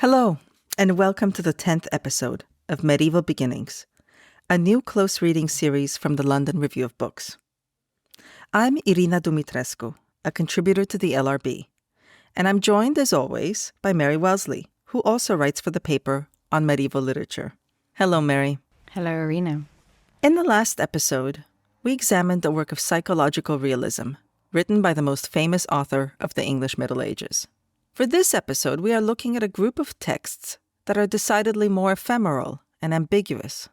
Hello, and welcome to the 10th episode of Medieval Beginnings, a new close reading series from the London Review of Books. I'm Irina Dumitrescu, a contributor to the LRB, and I'm joined, as always, by Mary Wellesley, who also writes for the paper on medieval literature. Hello, Mary. Hello, Irina. In the last episode, we examined a work of psychological realism written by the most famous author of the English Middle Ages. For this episode, we are looking at a group of texts that are decidedly more ephemeral and ambiguous.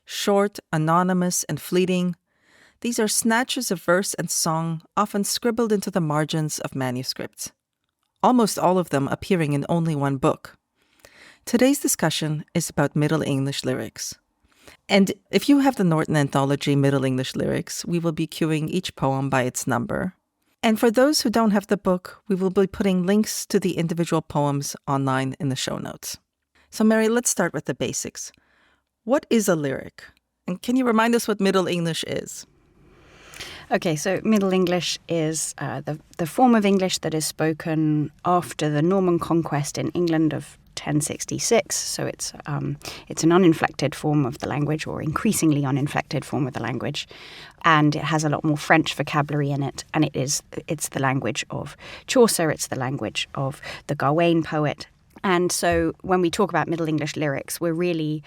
Short, anonymous, and fleeting, these are snatches of verse and song often scribbled into the margins of manuscripts, almost all of them appearing in only one book. Today's discussion is about Middle English lyrics. And if you have the Norton Anthology Middle English Lyrics, we will be cueing each poem by its number. And for those who don't have the book, we will be putting links to the individual poems online in the show notes. So, Mary, let's start with the basics. What is a lyric? And can you remind us what Middle English is? Okay, so Middle English is the form of English that is spoken after the Norman conquest in England of 1066. So it's an uninflected form of the language, or increasingly uninflected form of the language, and it has a lot more French vocabulary in it. And it's the language of Chaucer. It's the language of the Gawain poet. And so when we talk about Middle English lyrics, we're really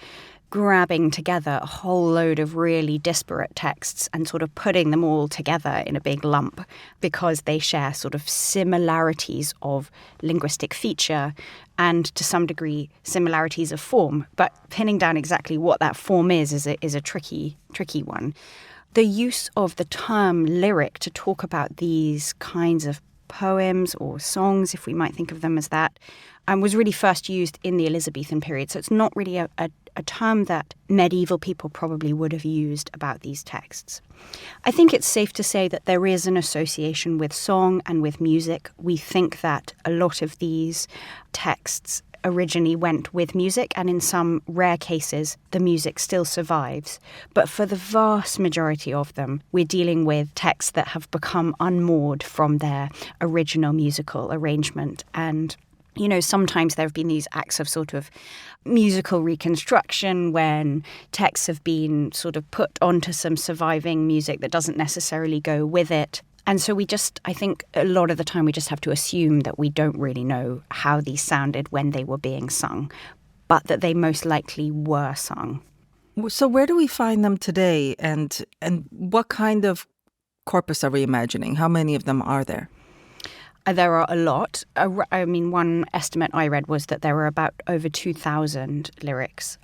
grabbing together a whole load of really disparate texts and sort of putting them all together in a big lump because they share sort of similarities of linguistic feature and to some degree similarities of form. But pinning down exactly what that form is a tricky one. The use of the term lyric to talk about these kinds of poems or songs, if we might think of them as that, was really first used in the Elizabethan period. So it's not really a term that medieval people probably would have used about these texts. I think it's safe to say that there is an association with song and with music. We think that a lot of these texts originally went with music, and in some rare cases, the music still survives. But for the vast majority of them, we're dealing with texts that have become unmoored from their original musical arrangement. And sometimes there have been these acts of sort of musical reconstruction when texts have been sort of put onto some surviving music that doesn't necessarily go with it. And so I think a lot of the time we just have to assume that we don't really know how these sounded when they were being sung, but that they most likely were sung. So where do we find them today, and what kind of corpus are we imagining? How many of them are there? There are a lot. One estimate I read was that there were about over 2,000 lyrics.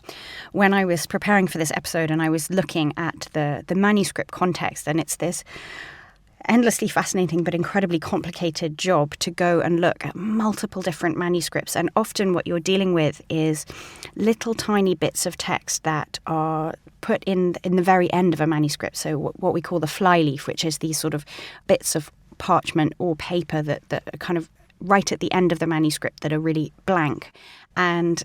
When I was preparing for this episode and I was looking at the manuscript context, and it's this endlessly fascinating but incredibly complicated job to go and look at multiple different manuscripts. And often what you're dealing with is little tiny bits of text that are put in the very end of a manuscript. So what we call the flyleaf, which is these sort of bits of parchment or paper that are kind of right at the end of the manuscript that are really blank. And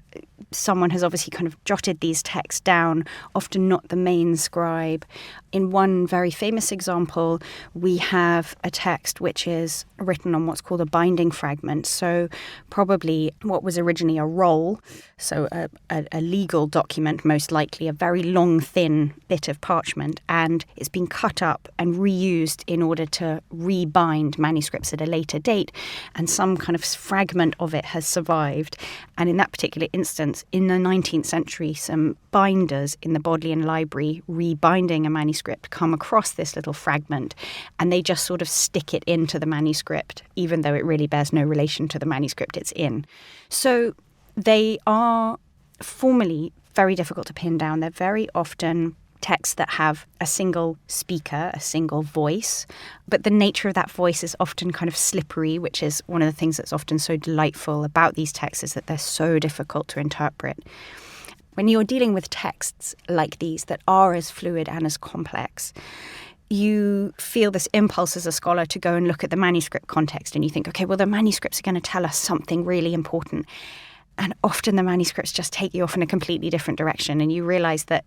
someone has obviously kind of jotted these texts down, often not the main scribe. In one very famous example, we have a text which is written on what's called a binding fragment. So probably what was originally a roll, so a legal document, most likely a very long, thin bit of parchment, and it's been cut up and reused in order to rebind manuscripts at a later date. And some kind of fragment of it has survived. And in that particular instance, in the 19th century, some binders in the Bodleian Library rebinding a manuscript come across this little fragment, and they just sort of stick it into the manuscript, even though it really bears no relation to the manuscript it's in. So they are formally very difficult to pin down. They're very often texts that have a single speaker, a single voice, but the nature of that voice is often kind of slippery, which is one of the things that's often so delightful about these texts, is that they're so difficult to interpret. When you're dealing with texts like these that are as fluid and as complex, you feel this impulse as a scholar to go and look at the manuscript context, and you think, okay, well, the manuscripts are going to tell us something really important. And often the manuscripts just take you off in a completely different direction, and you realize that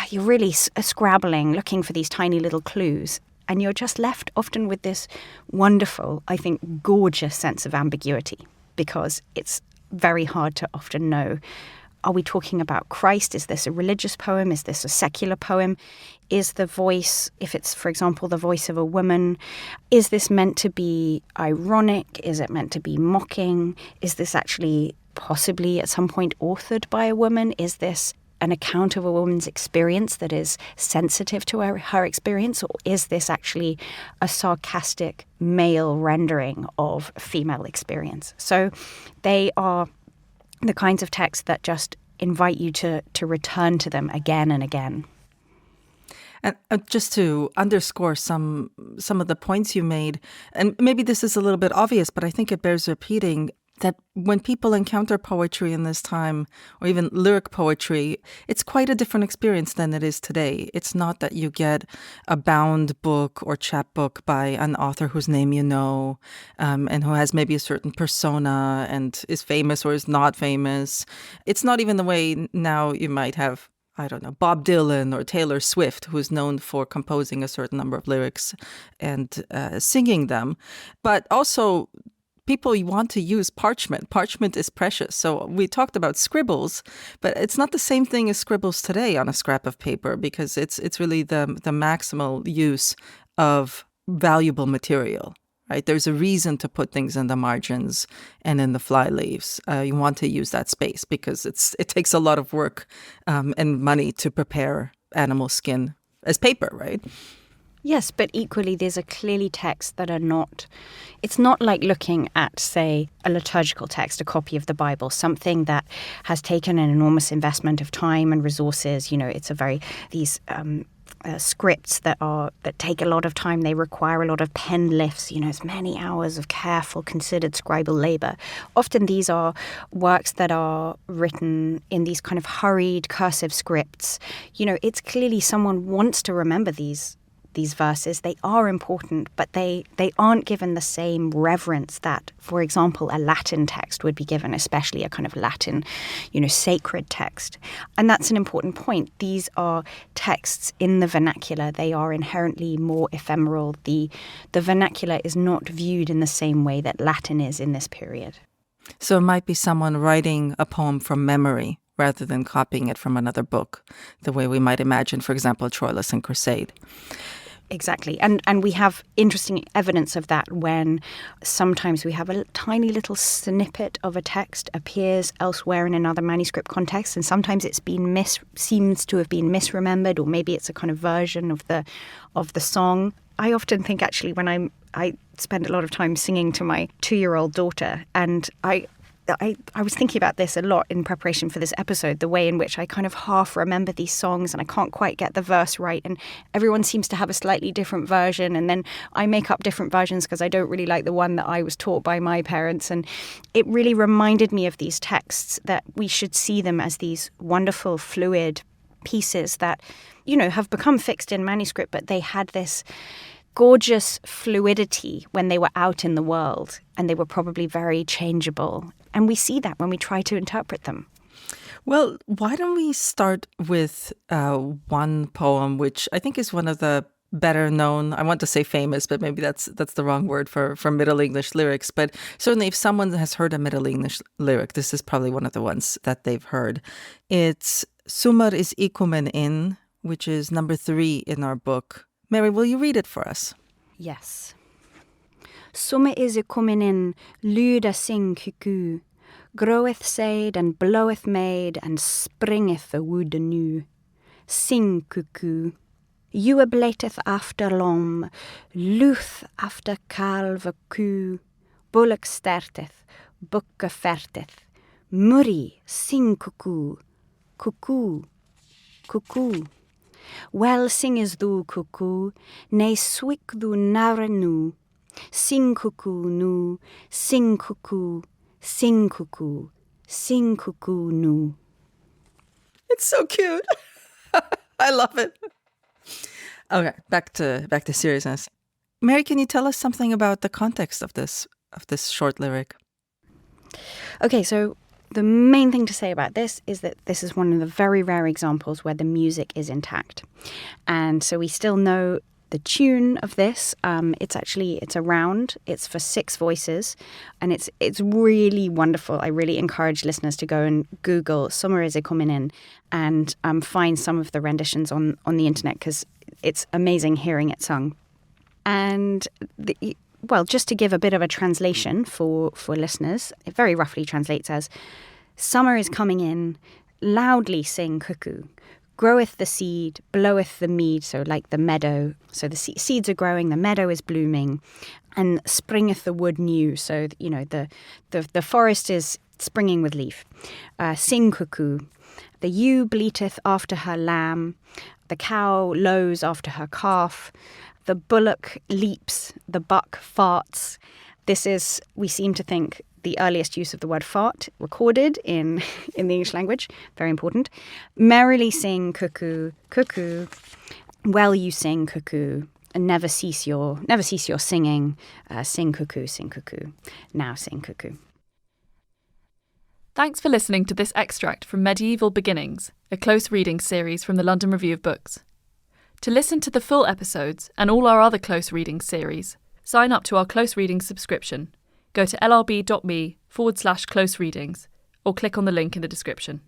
you're really scrabbling, looking for these tiny little clues, and you're just left often with this wonderful, I think, gorgeous sense of ambiguity, because it's very hard to often know. Are we talking about Christ? Is this a religious poem? Is this a secular poem? Is the voice, if it's, for example, the voice of a woman, is this meant to be ironic? Is it meant to be mocking? Is this actually possibly at some point authored by a woman? Is this an account of a woman's experience that is sensitive to her experience? Or is this actually a sarcastic male rendering of female experience? So they are the kinds of texts that just invite you to return to them again and again. And just to underscore some of the points you made, and maybe this is a little bit obvious, but I think it bears repeating, that when people encounter poetry in this time, or even lyric poetry, it's quite a different experience than it is today. It's not that you get a bound book or chapbook by an author whose name you know, and who has maybe a certain persona and is famous or is not famous. It's not even the way now you might have, I don't know, Bob Dylan or Taylor Swift, who's known for composing a certain number of lyrics and singing them. But also, people want to use parchment. Parchment is precious. So we talked about scribbles, but it's not the same thing as scribbles today on a scrap of paper, because it's really the maximal use of valuable material, right? There's a reason to put things in the margins and in the flyleaves. You want to use that space because it takes a lot of work and money to prepare animal skin as paper, right? Yes, but equally these are clearly texts that are not, it's not like looking at, say, a liturgical text, a copy of the Bible, something that has taken an enormous investment of time and resources. You know, it's these scripts that take a lot of time. They require a lot of pen lifts, it's many hours of careful, considered scribal labor. Often these are works that are written in these kind of hurried cursive scripts. It's clearly someone wants to remember these verses. They are important, but they aren't given the same reverence that, for example, a Latin text would be given, especially a kind of Latin, sacred text. And that's an important point. These are texts in the vernacular. They are inherently more ephemeral. The vernacular is not viewed in the same way that Latin is in this period. So it might be someone writing a poem from memory rather than copying it from another book, the way we might imagine, for example, Troilus and Cresside. Exactly. And we have interesting evidence of that when sometimes we have a tiny little snippet of a text appears elsewhere in another manuscript context, and sometimes it's been seems to have been misremembered, or maybe it's a kind of version of the song. I often think actually when I spend a lot of time singing to my 2-year-old daughter, and I was thinking about this a lot in preparation for this episode, the way in which I kind of half remember these songs and I can't quite get the verse right, and everyone seems to have a slightly different version, and then I make up different versions because I don't really like the one that I was taught by my parents. And it really reminded me of these texts, that we should see them as these wonderful fluid pieces that, have become fixed in manuscript, but they had this gorgeous fluidity when they were out in the world, and they were probably very changeable. And we see that when we try to interpret them. Well, why don't we start with one poem, which I think is one of the better known, I want to say famous, but maybe that's the wrong word for Middle English lyrics. But certainly if someone has heard a Middle English lyric, this is probably one of the ones that they've heard. It's Summer is ikumen in, which is number 3 in our book. Mary, will you read it for us? Yes. Summer is ikumen in, lyda sing cuckoo, groweth seed and bloweth maid and springeth the wood anew. Sing cuckoo. Ewe blateth after lom, luth after calve a coo, bullock sterteth, bukke ferteth, murray, sing cuckoo, cuckoo, cuckoo. Well singest thou, cuckoo, nay swick thou nare nu, sing cuckoo nu, sing cuckoo, sing cuckoo, sing cuckoo nu. It's so cute. I love it. Okay, back to seriousness. Mary, can you tell us something about the context of this short lyric? Okay, so the main thing to say about this is that this is one of the very rare examples where the music is intact. And so we still know the tune of this. It's a round. It's for 6 voices, and it's really wonderful. I really encourage listeners to go and Google Summer is coming in and find some of the renditions on the internet, because it's amazing hearing it sung. And just to give a bit of a translation for listeners, it very roughly translates as: summer is coming in, loudly sing cuckoo. Groweth the seed, bloweth the mead, so like the meadow. So the seeds are growing, the meadow is blooming, and springeth the wood new. So, the forest is springing with leaf. Sing cuckoo. The ewe bleateth after her lamb. The cow lows after her calf. The bullock leaps, the buck farts. This is, we seem to think, the earliest use of the word fart recorded in the English language. Very important. Merrily sing cuckoo, cuckoo. Well you sing cuckoo, and never cease your singing. Sing cuckoo, sing cuckoo. Now sing cuckoo. Thanks for listening to this extract from Medieval Beginnings, a close reading series from the London Review of Books. To listen to the full episodes and all our other close reading series, sign up to our close reading subscription. Go to lrb.me/close readings or click on the link in the description.